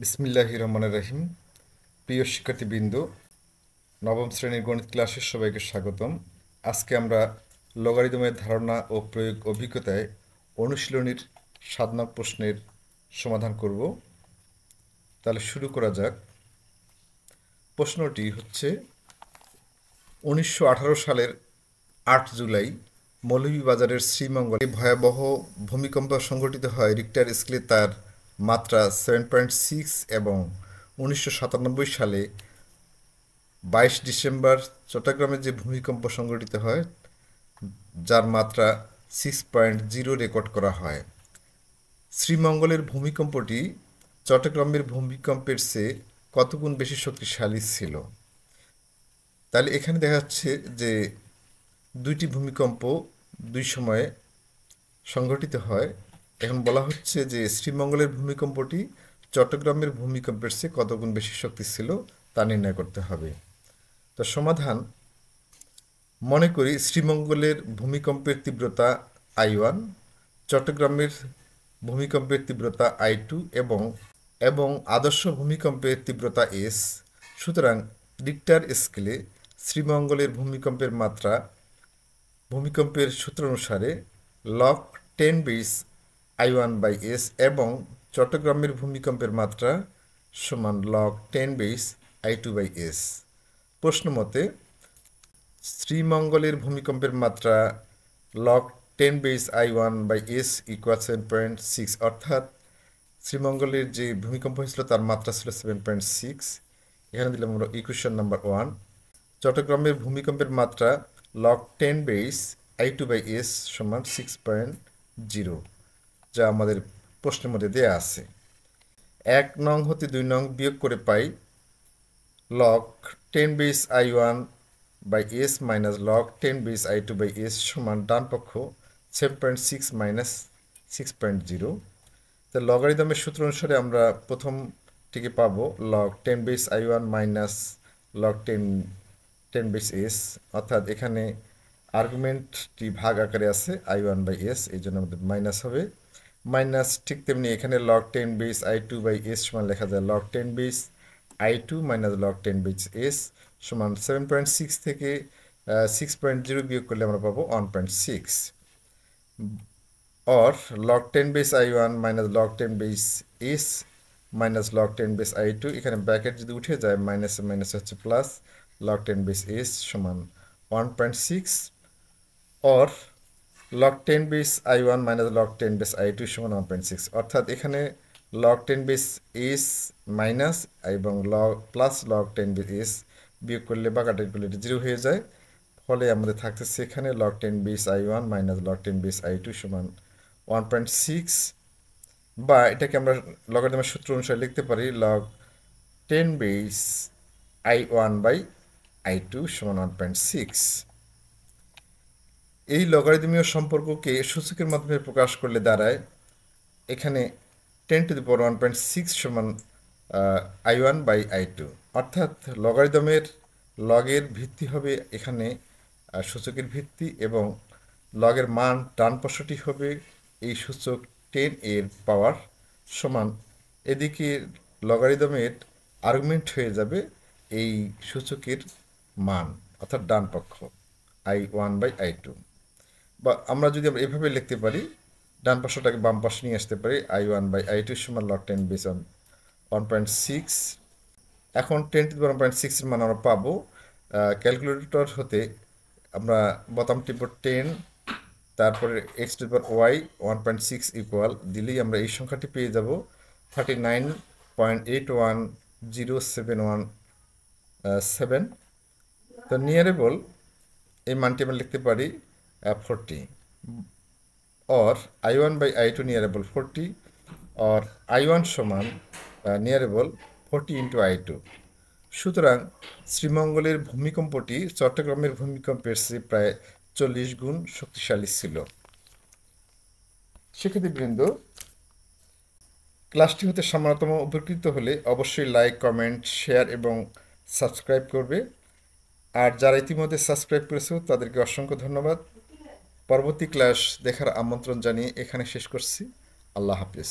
বিসমিল্লাহির রহমানির রহিম। প্রিয় শিক্ষার্থীবৃন্দ, নবম শ্রেণীর গণিত ক্লাসের সবাইকে স্বাগতম। আজকে আমরা লগারিদমের ধারণা ও প্রয়োগ অভিজ্ঞতায় অনুশীলনীর ৭ নং প্রশ্নের সমাধান করব। তাহলে শুরু করা যাক। প্রশ্নটি হচ্ছে ১৯১৮ সালের ৮ জুলাই মৌলভীবাজারের শ্রীমঙ্গলে ভয়াবহ ভূমিকম্প সংঘটিত হয়। রিক্টার স্কেলে তার মাত্রা 7.6 এবং ১৯৯৭ সালে ২২ ডিসেম্বর চট্টগ্রামে যে ভূমিকম্প সংঘটিত হয় যার মাত্রা 6.0 রেকর্ড করা হয়। শ্রীমঙ্গলের ভূমিকম্পটি চট্টগ্রামের ভূমিকম্পের চেয়ে কত গুণ বেশি শক্তিশালী ছিল? তাহলে এখানে দেখা যাচ্ছে যে দুইটি ভূমিকম্প দুই সময়ে সংঘটিত হয়। এখন বলা হচ্ছে যে শ্রীমঙ্গলের ভূমিকম্পটি চট্টগ্রামের ভূমিকম্পের চেয়ে কত গুণ বেশি শক্তি ছিল তা নির্ণয় করতে হবে। তো সমাধান, মনে করি শ্রীমঙ্গলের ভূমিকম্পের তীব্রতা I1, চট্টগ্রামের ভূমিকম্পের তীব্রতা I2 এবং আদর্শ ভূমিকম্পের তীব্রতা S। সুতরাং রিক্টার স্কেলে শ্রীমঙ্গলের ভূমিকম্পের মাত্রা ভূমিকম্পের সূত্র অনুসারে log 10 বেস I1/S এবং চট্টগ্রামের ভূমিকম্পের মাত্রা সমান log 10 বেস I2/S। প্রশ্ন মতে শ্রীমঙ্গলের ভূমিকম্পের মাত্রা log 10 বেস I1/S = 7.6, অর্থাৎ শ্রীমঙ্গলের যে ভূমিকম্প হয়েছিল তার মাত্রা ছিল 7.6। এখানে দিলাম আমরা ইকুয়েশন নাম্বার 1। চট্টগ্রামের ভূমিকম্পের মাত্রা log 10 বেস I2/S সমান 6.0, যা আমাদের প্রশ্নের মধ্যে দেয়া আছে। ১ নং হতে ২ নং বিয়োগ করে পাই log 10 base I1/S minus log 10 base I2/S সমান ডান পক্ষ 7.6 মাইনাস 6.0। তো লগারিদমের সূত্র অনুসারে আমরা প্রথমটিকে পাবো log 10 base I1 minus log 10 base S, অর্থাৎ এখানে আর্গুমেন্টটি ভাগ আকারে আছে I1/S, এই জন্য আমাদের মাইনাস হবে। মাইনাস ঠিক তেমনি এখানে log 10 বেস I2/S সমান লেখা যায় log 10 base I2 minus log 10 base S সমান 7.6 থেকে 6.0 বিয়োগ করলে আমরা পাবো 1.6। or log 10 base I1 minus log 10 base S minus log 10 base I2, এখানে ব্র্যাকেট যদি উঠে যায় মাইনাসে মাইনাস হচ্ছে প্লাস log 10 বেস S সমান 1.6, or log 10 base I1 minus log 10 base I2 সমান 1.6, অর্থাৎ এখানে log 10 বেস S মাইনাস এবং প্লাস log 10 বেস S বিয়োগ করলে বা কাটাকুটি করলে এটা 0 হয়ে যায়। ফলে আমাদের থাকতেছে এখানে log 10 base I1 minus log 10 base I2 সমান 1.6, বা এটাকে আমরা লগারিদমের সূত্র অনুসারে লিখতে পারি log 10 বেস I1/I2 সমান 1.6। এই লগারিদমীয় সম্পর্ককে সূচকের মাধ্যমে প্রকাশ করলে দাঁড়ায় এখানে 10⁻1.6 সমান I1/I2, অর্থাৎ লগারিদমের লগের ভিত্তি হবে এখানে সূচকের ভিত্তি এবং লগের মান ডান পাশটি হবে এই সূচক 10 এর পাওয়ার সমান এদিকে লগারিদমের আর্গুমেন্ট হয়ে যাবে এই সূচকের মান, অর্থাৎ ডান পক্ষ I1/I2। বা আমরা যদি আমরা এভাবে লিখতে পারি, ডান পাশটাকে বাম পাশে নিয়ে আসতে পারি I1/I2 সমান log 10 বেস 1.6। এখন 10⁻1.6 এর মান আমরা পাবো ক্যালকুলেটর হতে আমরা বোতাম টিপব 10, তারপরে x⁻y 1.6 ইকুয়াল দিলেই আমরা এই সংখ্যাটি পেয়ে যাব 39.810717। তো নিয়ারেবল এই মানটি আমরা লিখতে পারি 40, or I1/I2 নিয়ারেবল 40, or I1 সমান নিয়ারেবল 40 ইন্টু I2। সুতরাং শ্রীমঙ্গলের ভূমিকম্পটি চট্টগ্রামের ভূমিকম্পের চেয়ে প্রায় 40 গুণ শক্তিশালী ছিল। শিক্ষার্থীবৃন্দ, ক্লাসটি হতে সামান্যতম উপকৃত হলে অবশ্যই লাইক, কমেন্ট, শেয়ার এবং সাবস্ক্রাইব করবে। আর যারা ইতিমধ্যে সাবস্ক্রাইব করেছো তাদেরকে অসংখ্য ধন্যবাদ। পরবর্তী ক্লাস দেখার আমন্ত্রণ জানিয়ে এখানে শেষ করছি। আল্লাহ হাফিজ।